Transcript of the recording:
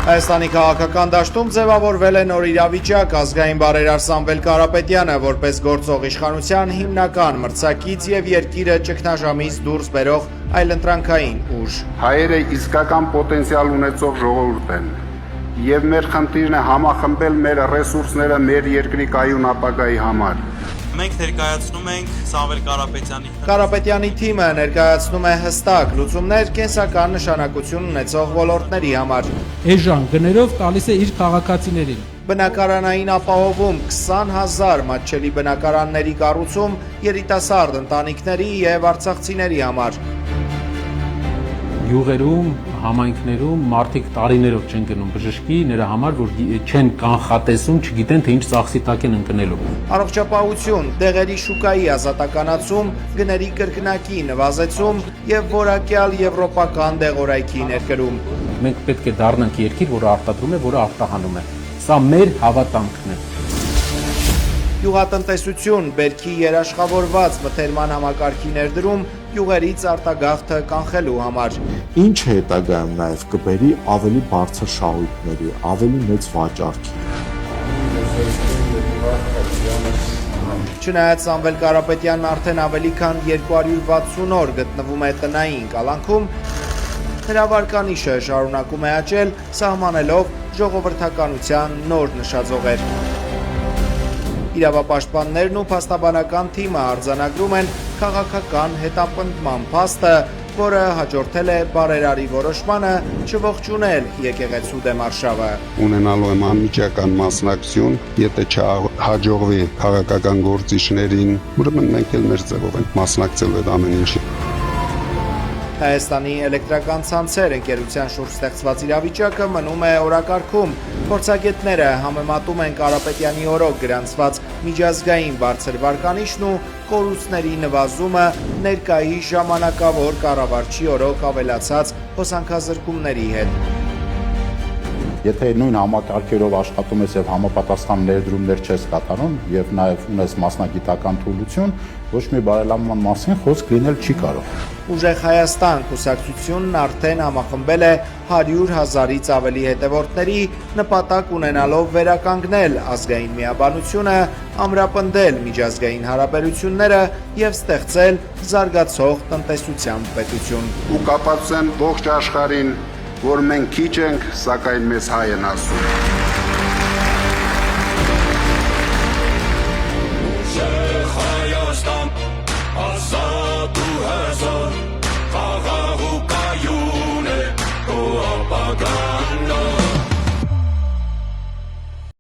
Հայաստանի քաղաքական դաշտում ձևավորվել է նոր իրավիճակ, ազգային բարերար Սամվել Կարապետյանը որպես գործող իշխանության հիմնական մրցակից եւ երկիրը ճգնաժամից դուրս բերող այլընտրանքային ուժ։ Հայերը իսկական պոտենցիալ ունեցող ժողովուրդ են եւ մեր խնդիրն է համախմբել մեր ռեսուրսները մեր երկրի կայուն ապագայի համար։ Մենք ներկայացնում ենք Սամվել Կարապետյանի։ Կարապետյանի թիմը ներկայացնում է հստակ լուծումներ կենսական նշանակություն ունեցող ոլորտների համար։ Էժան գներով տալիս է իր քաղաքացիներին։ Բնակարանային ապահովում 20,000 մատչելի բնակարանների կառուցում երիտասարդ ընտանիքների եւ արցախցիների համար։ Յուղերում, համայնքներում մարդիկ տարիներով չեն գնում բժշկի, նրա համար, որ չեն կանխատեսում, չգիտեն, թե ինչ ծախսի տակ են ընկնելու։ Առողջապահություն, դեղերի շուկայի ազատականացում, գների կրկնակի նվազեցում եւ որակյալ եվրոպական դեղորայքի ներկրում։ Մենք պետք է դառնանք երկիր, որը արտադրում է, որը արտահանում է։ Սա մեր հավատանքն է։ Գյուղատնտեսություն, բերքի երաշխավորված մթերման համակարգի ներդրում յուղերից արտագաղթը կանխելու համար։ Ինչ հետագայում նաև կբերի ավելի բարձր շահույթների, ավելի մեծ վաճառքի։ Չնայած Սամվել Կարապետյանն արդեն ավելի քան 260 օր գտնվում է տնային կալանքում, նրա վարկանիշը շարունակում է աճել, սահմանելով ժողովրդականության նոր նշաձողեր։ Իրավապաշտպաններն ու փաստաբանական թիմը արձանագրում են քաղաքական հետապնդման փաստը, որը հաջորդել է բարերարի որոշմանը չողջունել եկեղեցու դեմ արշավը։ Ունենալու եմ անմիջական մասնակցություն, եթե չհաջողվի քաղաքական գործիչներին, ուրեմն մենք էլ մեր ձևով ենք մասնակցելու այդ ամեն ինչի։ Հայաստանի էլեկտրական ցանցեր ընկերության շուրջ ստեղծված իրավիճակը մնում է օրակարգում։ Փորձագետները համեմատում են Կարապետյանի օրոք գրանցված միջազգային բարձր վարկանիշն ու կորուստների նվազումը ներկայի ժամանակավոր կառավարչի օրոք ավելացած հոսանքազրկումների հետ։ Եթե նույն համակարգերով աշխատում ես եւ համապատասխան ներդրումներ չես կատարում եւ նաեւ ունես մասնագիտական թուլություն, ոչ մի բարելավման մասին խոսք լինել չի կարող։ Ուժեղ Հայաստան կուսակցությունն արդեն համախմբել է 100,000-ից ավելի հետևորդների, նպատակ ունենալով վերականգնել ազգային միաբանությունը, ամրապնդել միջազգային հարաբերությունները եւ ստեղծել զարգացող տնտեսության պետություն։ Ու կապացուցեն ողջ աշխարհին, որ մենք քիչ ենք, սակայն մեզ հայ են ասում։ Հայաստան, ազատ ու հզոր, խաղաղ ու